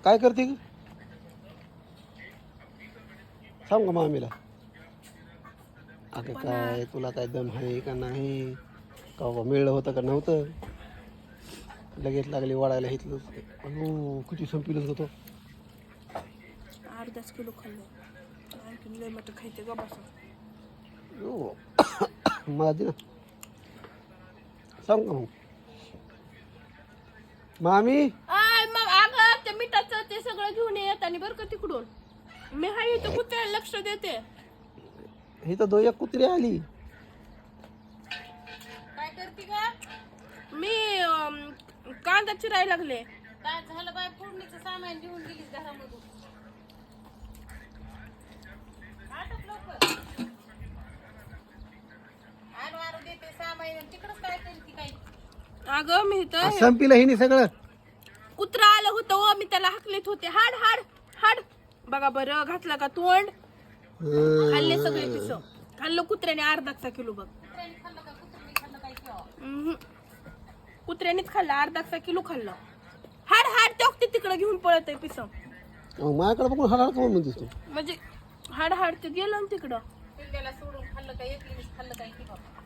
काय करते ग? सांग का मामीला. अगं काय तुला काय दम आहे का नाही, का बाबा मिळलं होतं का नव्हतं, लगेच लागली वाढायला इथलं. अयो किती संपीलच होतो. 8-10 किलो खाल्लं. आणखीन लय मट खायचे ग बसा. मला दे ना, सांग का मग मामी. मग अगं ते मिठाचं ते सगळं घेऊन येत आणि बरं का तिकडून मी हाय इथं कुत्र्याला लक्ष देते. ही तर 2 कुत्री आली. काय करते का? मी कांदा चिरायला लागले. काय झालं बाय, फोडणीचं सामान घेऊन गेलीस घरामधून. आटप लवकर. आलो देते सामान तिकडच काय करते काय. अगं मी तर संपीला हिने सगळं. कुत्रा आलं होतं ओ, मी त्याला हाकलेत होते. हाड हाड हाड बघा बरं, घातलं का तोंड. खाल्ले सगळे पिस. खाल्लं कुत्र्याने 1/2 किलो बघ. कुत्र्यानेच खाल्लं 1/2 किलो खाल्लं. हाड हाड टोकते तिकडे घेऊन पळत आहे पिस. माझ्याकडे बघून हळहळ करून म्हणतेस तू. म्हणजे हाड हाड ते गेलं ना तिकडं. पिल्ल्याला सोडून खाल्लं काय, एकलीच खाल्लं काय की बाबा.